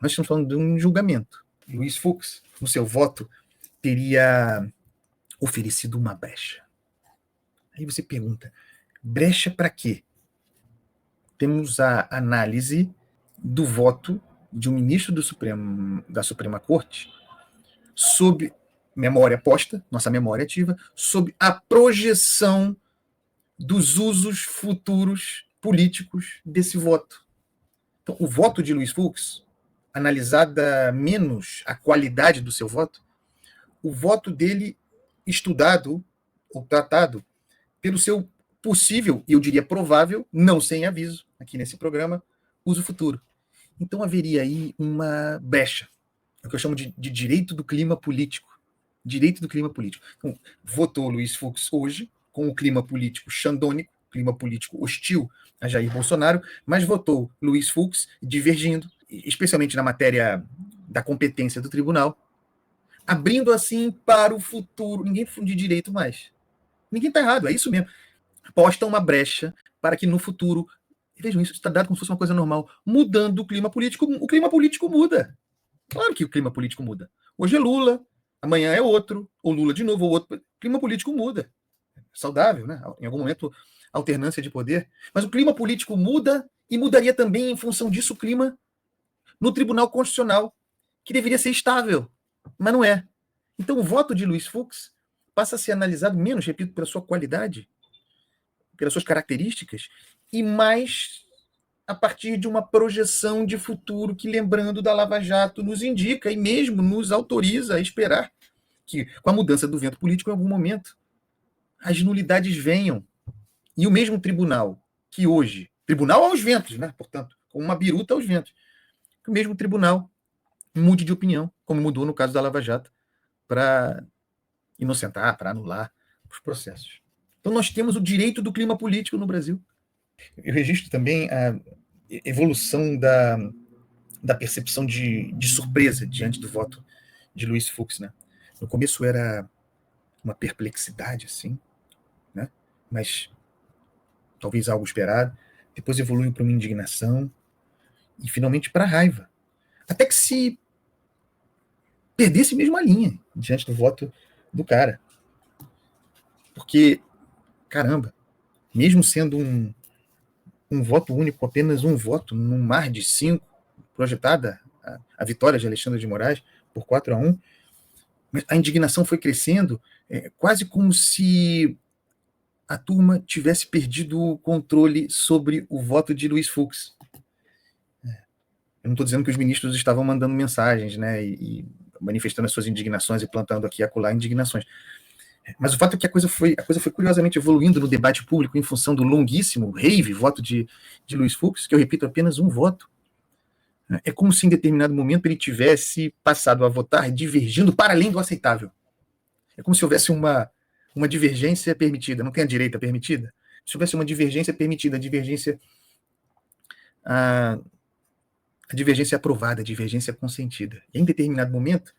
Nós estamos falando de um julgamento. Luiz Fux, no seu voto, teria oferecido uma brecha. Aí você pergunta, brecha para quê? Temos a análise do voto de um ministro da Suprema Corte sob memória posta, nossa memória ativa, sob a projeção dos usos futuros políticos desse voto. Então, o voto de Luiz Fux, analisada menos a qualidade do seu voto, o voto dele estudado ou tratado pelo seu possível, e eu diria provável, não sem aviso, aqui nesse programa, uso futuro. Então haveria aí uma brecha, é o que eu chamo de direito do clima político. Direito do clima político. Então, votou Luiz Fux hoje, com o clima político xandônico, clima político hostil a Jair Bolsonaro, mas votou Luiz Fux divergindo, especialmente na matéria da competência do tribunal, abrindo assim para o futuro. Ninguém funde direito mais. Ninguém está errado, é isso mesmo. Posta uma brecha para que no futuro, vejam, isso está dado como se fosse uma coisa normal, mudando o clima político muda. Claro que o clima político muda. Hoje é Lula, amanhã é outro, ou Lula de novo, ou outro. O clima político muda. Saudável, né? Em algum momento, alternância de poder. Mas o clima político muda e mudaria também, em função disso, o clima no Tribunal Constitucional, que deveria ser estável, mas não é. Então, o voto de Luiz Fux passa a ser analisado menos, repito, pela sua qualidade, pelas suas características, e mais a partir de uma projeção de futuro que, lembrando da Lava Jato, nos indica e mesmo nos autoriza a esperar que, com a mudança do vento político, em algum momento, as nulidades venham. E o mesmo tribunal que hoje, tribunal aos ventos, né? Portanto, com uma biruta aos ventos, que o mesmo tribunal mude de opinião, como mudou no caso da Lava Jato, para inocentar, para anular os processos. Então nós temos o direito do clima político no Brasil. Eu registro também a evolução da percepção de surpresa diante do voto de Luiz Fux, né? No começo era uma perplexidade, assim, né? Mas talvez algo esperado. Depois evoluiu para uma indignação e finalmente para a raiva. Até que se perdesse mesmo a linha diante do voto do cara. Porque, caramba, mesmo sendo um voto único, apenas um voto, num mar de 5, projetada a vitória de Alexandre de Moraes por 4-1, mas a indignação foi crescendo, quase como se a turma tivesse perdido o controle sobre o voto de Luiz Fux. Eu não estou dizendo que os ministros estavam mandando mensagens, né, e manifestando as suas indignações e plantando aqui e acolá indignações. Mas o fato é que a coisa foi curiosamente evoluindo no debate público em função do longuíssimo voto de Luiz Fux, que eu repito, apenas um voto. É como se em determinado momento ele tivesse passado a votar divergindo para além do aceitável. É como se houvesse uma divergência permitida, não tem a direita permitida? Se houvesse uma divergência permitida, a divergência aprovada, a divergência consentida. E em determinado momento,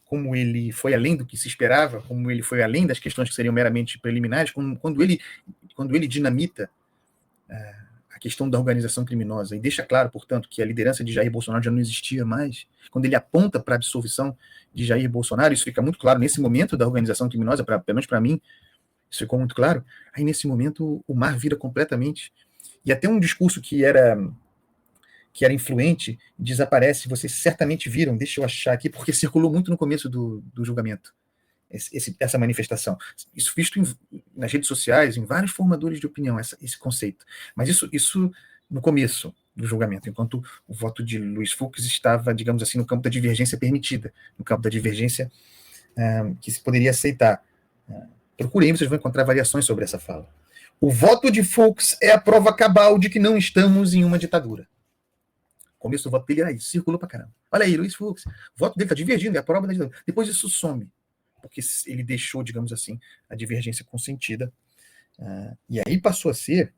como ele foi além do que se esperava, como ele foi além das questões que seriam meramente preliminares, quando ele dinamita a questão da organização criminosa e deixa claro, portanto, que a liderança de Jair Bolsonaro já não existia mais, quando ele aponta para a absolvição de Jair Bolsonaro, isso fica muito claro nesse momento da organização criminosa, pelo menos para mim, isso ficou muito claro. Aí, nesse momento, o mar vira completamente. E até um discurso que era influente desaparece. Vocês certamente viram, deixa eu achar aqui, porque circulou muito no começo do julgamento, essa manifestação. Isso visto nas redes sociais, em vários formadores de opinião, esse conceito. Mas isso no começo do julgamento, enquanto o voto de Luiz Fux estava, digamos assim, no campo da divergência permitida, no campo da divergência que se poderia aceitar. Procurem, vocês vão encontrar variações sobre essa fala. O voto de Fux é a prova cabal de que não estamos em uma ditadura. O começo do voto dele era isso, circulou pra caramba. Olha aí, Luiz Fux, o voto dele está divergindo, é a prova da ditadura. Depois isso some, porque ele deixou, digamos assim, a divergência consentida. E aí passou a ser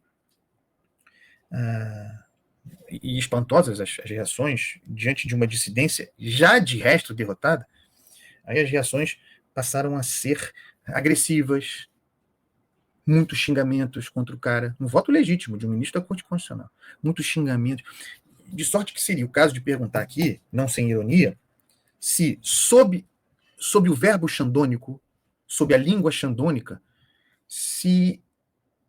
e espantosas as reações diante de uma dissidência já de resto derrotada. Aí as reações passaram a ser agressivas, muitos xingamentos contra o cara, um voto legítimo de um ministro da Corte Constitucional, muitos xingamentos. De sorte que seria o caso de perguntar aqui, não sem ironia, se sob o verbo xandônico, sob a língua xandônica, se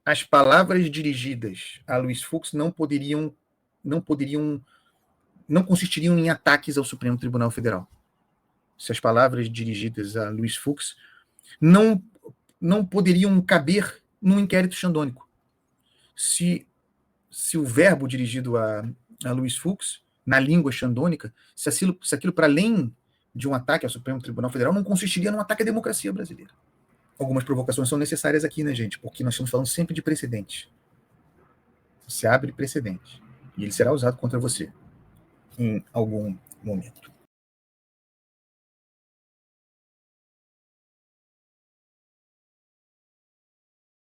as palavras dirigidas a Luiz Fux não consistiriam em ataques ao Supremo Tribunal Federal. Se as palavras dirigidas a Luiz Fux não poderiam caber num inquérito xandônico. Se o verbo dirigido a Luiz Fux, na língua xandônica, se aquilo para além de um ataque ao Supremo Tribunal Federal, não consistiria num ataque à democracia brasileira. Algumas provocações são necessárias aqui, né, gente? Porque nós estamos falando sempre de precedentes. Você abre precedente. E ele será usado contra você em algum momento.